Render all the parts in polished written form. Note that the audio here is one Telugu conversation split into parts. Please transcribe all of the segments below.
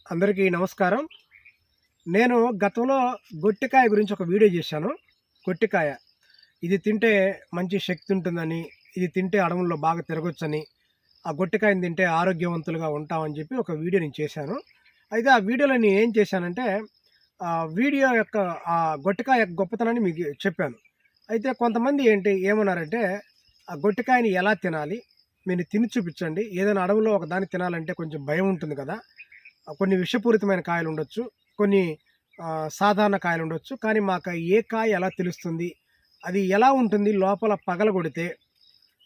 అందరికీ నమస్కారం. నేను గతంలో గొట్టికాయ గురించి ఒక వీడియో చేశాను. గొట్టికాయ ఇది తింటే మంచి శక్తి ఉంటుందని, ఇది తింటే అడవుల్లో బాగా తిరగొచ్చని, ఆ గొట్టికాయని తింటే ఆరోగ్యవంతులుగా ఉంటామని చెప్పి ఒక వీడియో నేను చేశాను. అయితే ఆ వీడియోలో నేను ఏం చేశానంటే, వీడియో యొక్క ఆ గొట్టికాయ యొక్క గొప్పతనాన్ని మీకు చెప్పాను. అయితే కొంతమంది ఏమన్నారంటే, ఆ గొట్టికాయని ఎలా తినాలి? మీరు తిని చూపించండి. ఏదైనా అడవిలో ఒక దాన్ని తినాలంటే కొంచెం భయం ఉంటుంది కదా! కొన్ని విషపూరితమైన కాయలుండొచ్చు. కొన్ని సాధారణ కాయలుండొచ్చు. కానీ మాకు ఏ కాయ ఎలా తెలుస్తుంది? అది ఎలా ఉంటుంది లోపల పగలగొడితే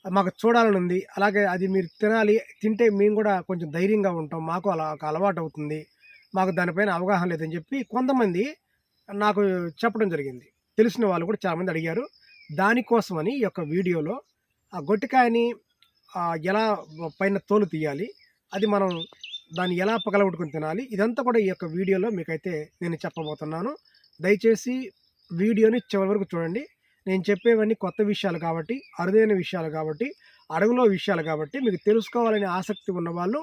మాకు చూడాలనుంది. అలాగే అది మీరు తినాలి. తింటే మేము గూడా కొంచెం ధైర్యంగా ఉంటాం. మాకు అలా ఒక అలవాటవుతుంది. మాకు దానిపైన అవగాహన లేదని చెప్పి కొంతమంది నాకు చెప్పడం జరిగింది. తెలిసిన వాళ్ళు కూడా చాలామంది అడిగారు. దానికోసమని ఈ యొక్క వీడియోలో ఆ గొట్టికాయని ఎలా పైన తోలు తీయాలి? అది మనం దాన్ని ఎలా పగలగొట్టుకొని తినాలి? ఇదంతా కూడా ఈ యొక్క వీడియోలో మీకైతే నేను చెప్పబోతున్నాను. దయచేసి వీడియోని చివరి వరకు చూడండి. నేను చెప్పేవన్నీ కొత్త విషయాలు కాబట్టి, అరుదైన విషయాలు కాబట్టి, అడవిలో విషయాలు కాబట్టి, మీకు తెలుసుకోవాలనే ఆసక్తి ఉన్నవాళ్ళు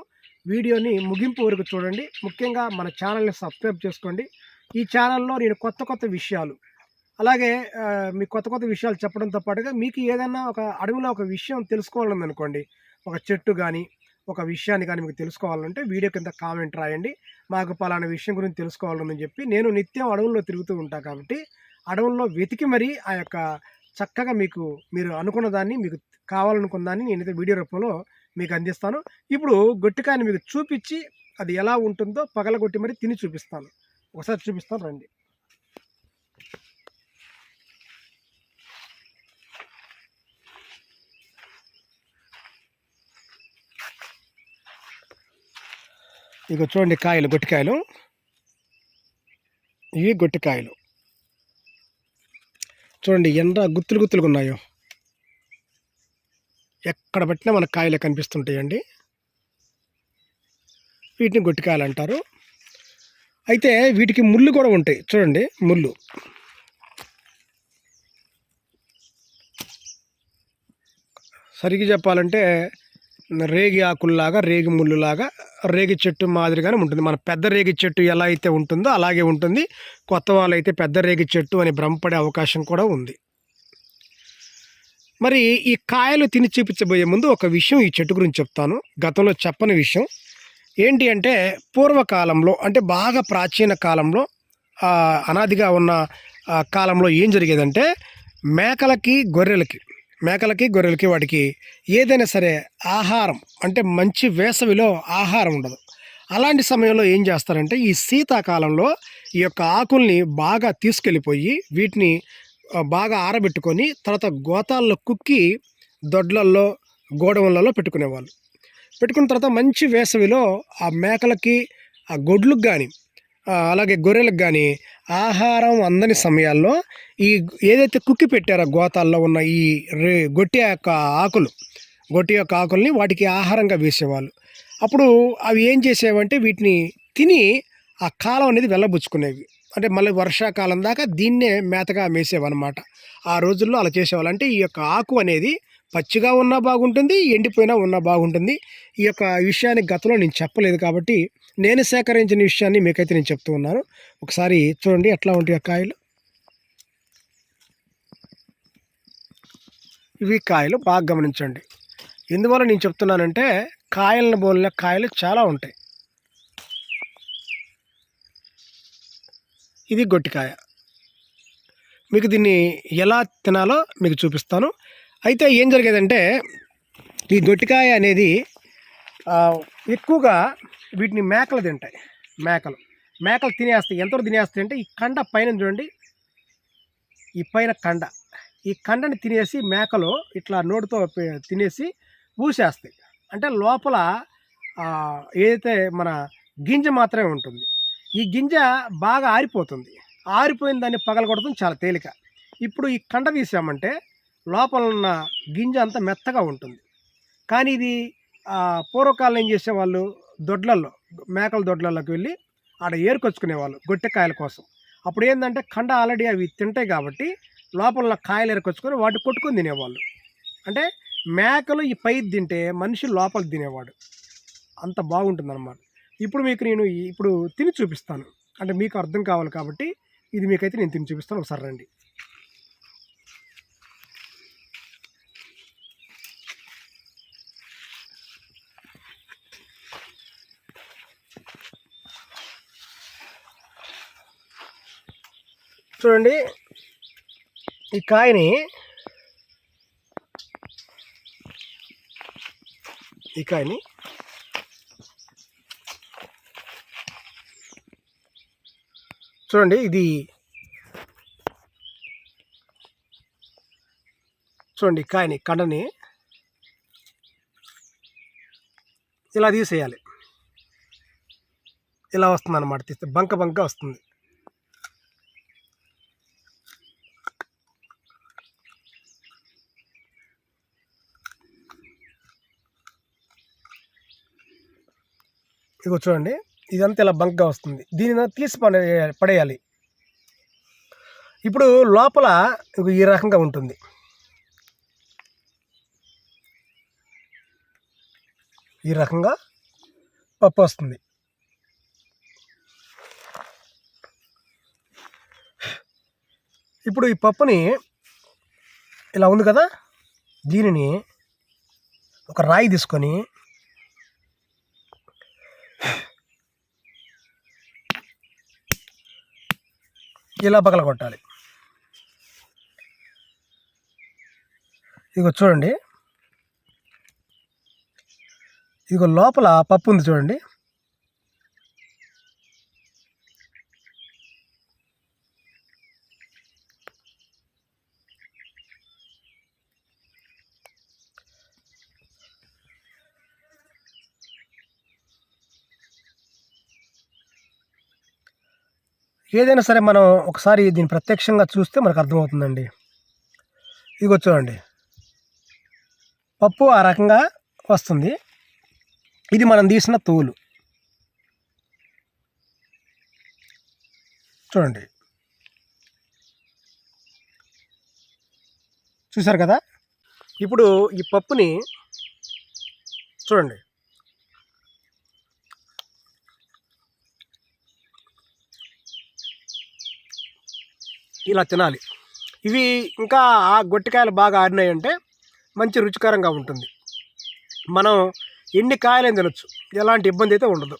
వీడియోని ముగింపు వరకు చూడండి. ముఖ్యంగా మన ఛానల్‌ని సబ్స్క్రైబ్ చేసుకోండి. ఈ ఛానల్‌లో నేను కొత్త కొత్త విషయాలు, అలాగే మీకు కొత్త కొత్త విషయాలు చెప్పడంతో పాటుగా మీకు ఏదైనా ఒక అడవిలో ఒక విషయం తెలుసుకోవాలనుందనుకోండి, ఒక చెట్టు గానీ, ఒక విషయాన్ని కానీ మీకు తెలుసుకోవాలంటే వీడియో కింద కామెంట్ రాయండి. మాకు పలానా విషయం గురించి తెలుసుకోవాలని చెప్పి నేను నిత్యం అడవుల్లో తిరుగుతూ ఉంటా కాబట్టి, అడవుల్లో వెతికి మరీ ఆ యొక్క చక్కగా మీరు అనుకున్న దాన్ని, మీకు కావాలనుకున్న దాన్ని నేనైతే వీడియో రూపంలో మీకు అందిస్తాను. ఇప్పుడు గొట్టికాయని మీకు చూపిచ్చి అది ఎలా ఉంటుందో పగలగొట్టి మరి తిని చూపిస్తాను. ఒకసారి చూపిస్తాను రండి. ఇగో చూడండి కాయలు, గొట్టికాయలు. ఇవి గొట్టికాయలు. చూడండి ఎంత గుత్తులు గుత్తులుగా ఉన్నాయో. ఎక్కడ పట్టినా మనకు కాయలే కనిపిస్తుంటాయండి. వీటిని గొట్టికాయలు అంటారు. అయితే వీటికి ముళ్ళు కూడా ఉంటాయి. చూడండి ముళ్ళు. సరిగ్గా చెప్పాలంటే రేగి ఆకుల్లాగా, రేగి ముళ్ళులాగా, రేగి చెట్టు మాదిరిగానే ఉంటుంది. మన పెద్ద రేగి చెట్టు ఎలా అయితే ఉంటుందో అలాగే ఉంటుంది. కొత్త వాళ్ళైతే పెద్ద రేగి చెట్టు అని భ్రమపడే అవకాశం కూడా ఉంది. మరి ఈ కాయలు తిని చూపించబోయే ముందు ఒక విషయం ఈ చెట్టు గురించి చెప్తాను. గతంలో చెప్పని విషయం ఏంటి అంటే, పూర్వకాలంలో అంటే బాగా ప్రాచీన కాలంలో, అనాదిగా ఉన్న కాలంలో ఏం జరిగేదంటే, మేకలకి గొర్రెలకి వాటికి ఏదైనా సరే ఆహారం అంటే మంచి వేసవిలో ఆహారం ఉండదు. అలాంటి సమయంలో ఏం చేస్తారంటే, ఈ శీతాకాలంలో ఈ యొక్క ఆకుల్ని బాగా తీసుకెళ్ళిపోయి వీటిని బాగా ఆరబెట్టుకొని తర్వాత గోతాల్లో కుక్కి దొడ్లల్లో, గోడౌన్లలో పెట్టుకునేవాళ్ళు. పెట్టుకున్న తర్వాత మంచి వేసవిలో ఆ మేకలకి, ఆ గొడ్లకు కానీ, అలాగే గొర్రెలకు కానీ ఆహారం అందని సమయాల్లో ఈ ఏదైతే కుక్కి పెట్టారో గోతాల్లో ఉన్న ఈ గొట్టి యొక్క ఆకుల్ని వాటికి ఆహారంగా వేసేవాళ్ళు. అప్పుడు అవి ఏం చేసేవంటే వీటిని తిని ఆ కాలం అనేది వెళ్ళబుచ్చుకునేవి. అంటే మళ్ళీ వర్షాకాలం దాకా దీన్నే మేతగా మేసేవన్నమాట. ఆ రోజుల్లో అలా చేసేవాళ్ళు. అంటే ఈ యొక్క ఆకు అనేది పచ్చిగా ఉన్నా బాగుంటుంది, ఎండిపోయినా ఉన్నా బాగుంటుంది. ఈ యొక్క విషయాన్ని గతంలో నేను చెప్పలేదు కాబట్టి నేను సేకరించిన విషయాన్ని మీకైతే నేను చెప్తూ ఉన్నాను. ఒకసారి చూడండి ఎట్లా ఉంటాయి ఆ కాయలు. ఇవి కాయలు బాగా గమనించండి. ఎందువల్ల నేను చెప్తున్నానంటే, కాయలను పోలిన కాయలు చాలా ఉంటాయి. ఇది గొట్టికాయ. మీకు దీన్ని ఎలా తినాలో మీకు చూపిస్తాను. అయితే ఏం జరిగేదంటే, ఈ గొట్టికాయ అనేది ఎక్కువగా వీటిని మేకలు తింటాయి. మేకలు తినేస్తాయి. ఎంతవరకు తినేస్తాయి అంటే, ఈ కండ పైన చూడండి, ఈ పైన కండ, ఈ కండని తినేసి మేకలు ఇట్లా నోటితో తినేసి ఊసేస్తాయి. అంటే లోపల ఏదైతే మన గింజ మాత్రమే ఉంటుంది. ఈ గింజ బాగా ఆరిపోతుంది. ఆరిపోయిన దాన్ని పగలగొడటం చాలా తేలిక. ఇప్పుడు ఈ కండ తీసామంటే లోపల ఉన్న గింజ అంతా మెత్తగా ఉంటుంది. కానీ ఇది పూర్వకాలం ఏం చేసేవాళ్ళు, మేకల దొడ్లలోకి వెళ్ళి ఆడ ఏరుకొచ్చుకునేవాళ్ళు గొట్టెకాయల కోసం. అప్పుడు ఏంటంటే కండ ఆల్రెడీ అవి తింటాయి కాబట్టి లోపల కాయలు ఏరుకొచ్చుకొని వాటిని కొట్టుకొని తినేవాళ్ళు. అంటే మేకలు ఈ పై తింటే మనిషి లోపల తినేవాడు. అంత బాగుంటుందన్నమాట. ఇప్పుడు మీకు నేను ఇప్పుడు తిని చూపిస్తాను. అంటే మీకు అర్థం కావాలి కాబట్టి ఇది మీకైతే నేను తిని చూపిస్తాను. ఒకసారి రండి. చూడండి, ఈ కాయని చూడండి, ఇది చూడండి, కాయని కండని ఇలా తీసేయాలి. ఇలా వస్తుంది అన్నమాట. తీస్తే బంక వస్తుంది. ఇగో చూడండి, ఇదంతా ఇలా బంకగా వస్తుంది. దీనిని తీసి పడేయాలి. ఇప్పుడు లోపల ఈ రకంగా ఉంటుంది. ఈ రకంగా పప్పు వస్తుంది. ఇప్పుడు ఈ పప్పుని ఇలా ఉంది కదా, దీనిని ఒక రాయి తీసుకొని ఇలా పగలగొట్టాలి. ఇగో చూడండి, ఇగో లోపల పప్పు ఉంది చూడండి. ఏదైనా సరే మనం ఒకసారి దీన్ని ప్రత్యక్షంగా చూస్తే మనకు అర్థమవుతుందండి. ఇగో చూడండి, పప్పు ఆ రకంగా వస్తుంది. ఇది మనం తీసిన తోలు. చూడండి, చూసారు కదా. ఇప్పుడు ఈ పప్పుని చూడండి, ఇలా తినాలి. ఇవి ఇంకా ఆ గొట్టికాయలు బాగా ఆరినాయి అంటే మంచి రుచికరంగా ఉంటుంది. మనం ఎన్ని కాయలైనా తినొచ్చు, ఎలాంటి ఇబ్బంది అయితే ఉండదు.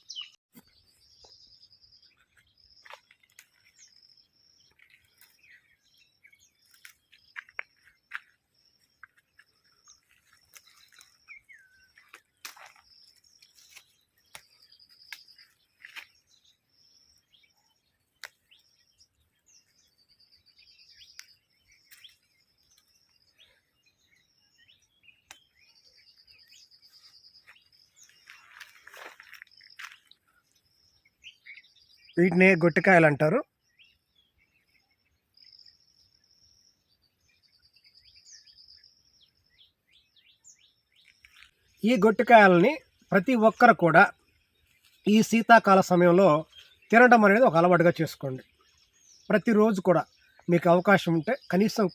వీటినే గొట్టికాయలు అంటారు. ఈ గొట్టికాయలని ప్రతి ఒక్కరు కూడా ఈ శీతాకాల సమయంలో తినడం అనేది ఒక అలవాటుగా చేసుకోండి. ప్రతిరోజు కూడా మీకు అవకాశం ఉంటే కనీసం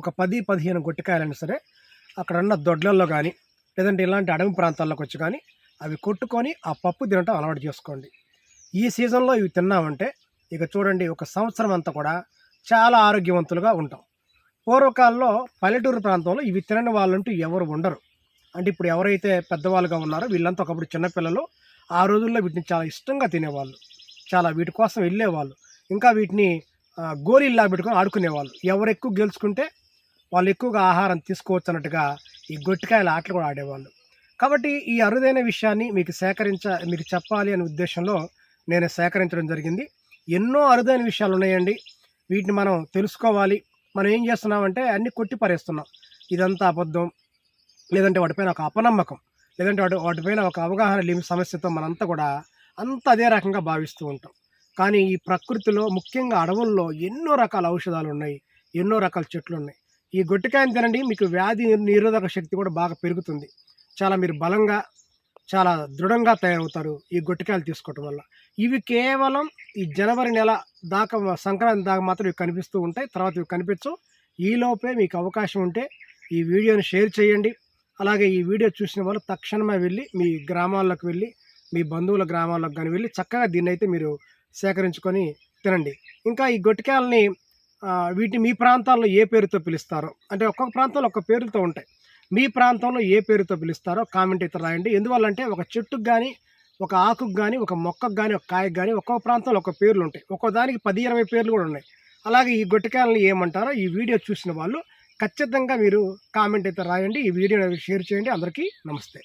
ఒక 10-15 గొట్టికాయలైనా సరే అక్కడ ఉన్న దొడ్లల్లో కానీ లేదంటే ఇలాంటి అడవి ప్రాంతాల్లోకి వచ్చి కానీ అవి కొట్టుకొని ఆ పప్పు తినటం అలవాటు చేసుకోండి. ఈ సీజన్లో ఇవి తిన్నామంటే ఇక చూడండి, ఒక సంవత్సరం అంతా కూడా చాలా ఆరోగ్యవంతులుగా ఉంటాం. పూర్వకాలంలో పల్లెటూరు ప్రాంతంలో ఇవి తినని వాళ్ళంటూ ఎవరు ఉండరు. అంటే ఇప్పుడు ఎవరైతే పెద్దవాళ్ళుగా ఉన్నారో వీళ్ళంతా ఒకప్పుడు చిన్నపిల్లలు ఆ రోజుల్లో వీటిని చాలా ఇష్టంగా తినేవాళ్ళు, చాలా వీటి కోసం వెళ్ళేవాళ్ళు. ఇంకా వీటిని గోళీల్లా పెట్టుకొని ఆడుకునేవాళ్ళు. ఎవరు ఎక్కువ గెలుచుకుంటే వాళ్ళు ఎక్కువగా ఆహారం తీసుకోవచ్చు అన్నట్టుగా ఈ గొట్టికాయల ఆటలు కూడా ఆడేవాళ్ళు. కాబట్టి ఈ అరుదైన విషయాన్ని మీకు చెప్పాలి అనే ఉద్దేశంలో నేను సేకరించడం జరిగింది. ఎన్నో అరుదైన విషయాలు ఉన్నాయండి. వీటిని మనం తెలుసుకోవాలి. మనం ఏం చేస్తున్నామంటే అన్నీ కొట్టి పారేస్తున్నాం. ఇదంతా అబద్ధం, లేదంటే వాటిపైన ఒక అపనమ్మకం, లేదంటే వాటిపైన ఒక అవగాహన లేని సమస్యతో మనంతా కూడా అదే రకంగా భావిస్తూ ఉంటాం. కానీ ఈ ప్రకృతిలో ముఖ్యంగా అడవుల్లో ఎన్నో రకాల ఔషధాలు ఉన్నాయి, ఎన్నో రకాల చెట్లు ఉన్నాయి. ఈ గొట్టికాయని తినండి, మీకు వ్యాధి నిరోధక శక్తి కూడా బాగా పెరుగుతుంది. చాలా మీరు బలంగా, చాలా దృఢంగా తయారవుతారు ఈ గొట్టికాయలు తీసుకోవటం వల్ల. ఇవి కేవలం ఈ జనవరి నెల దాకా, సంక్రాంతి దాకా మాత్రం ఇవి కనిపిస్తూ ఉంటాయి. తర్వాత ఇవి కనిపించవు. ఈలోపే మీకు అవకాశం ఉంటే ఈ వీడియోని షేర్ చేయండి. అలాగే ఈ వీడియో చూసిన వాళ్ళు తక్షణమే వెళ్ళి మీ గ్రామాల్లోకి వెళ్ళి మీ బంధువుల గ్రామాలకు కానీ వెళ్ళి చక్కగా దీన్నైతే మీరు సేకరించుకొని తినండి. ఇంకా ఈ గొట్టికాయలని వీటిని మీ ప్రాంతాల్లో ఏ పేరుతో పిలుస్తారో, అంటే ఒక్కొక్క ప్రాంతంలో ఒక్క పేరుతో ఉంటాయి. మీ ప్రాంతంలో ఏ పేరుతో పిలుస్తారో కామెంట్ అయితే రాయండి. ఎందువల్లంటే ఒక చెట్టుకు కానీ, ఒక ఆకుకు కానీ, ఒక మొక్కకు కానీ, ఒక కాయకు కానీ ఒక్కొక్క ప్రాంతంలో ఒక్క పేర్లు ఉంటాయి. ఒక్కో దానికి 10, 20 పేర్లు కూడా ఉన్నాయి. అలాగే ఈ గొట్టికాయలని ఏమంటారో ఈ వీడియో చూసిన వాళ్ళు ఖచ్చితంగా మీరు కామెంట్ అయితే రాయండి. ఈ వీడియోని షేర్ చేయండి. అందరికీ నమస్తే.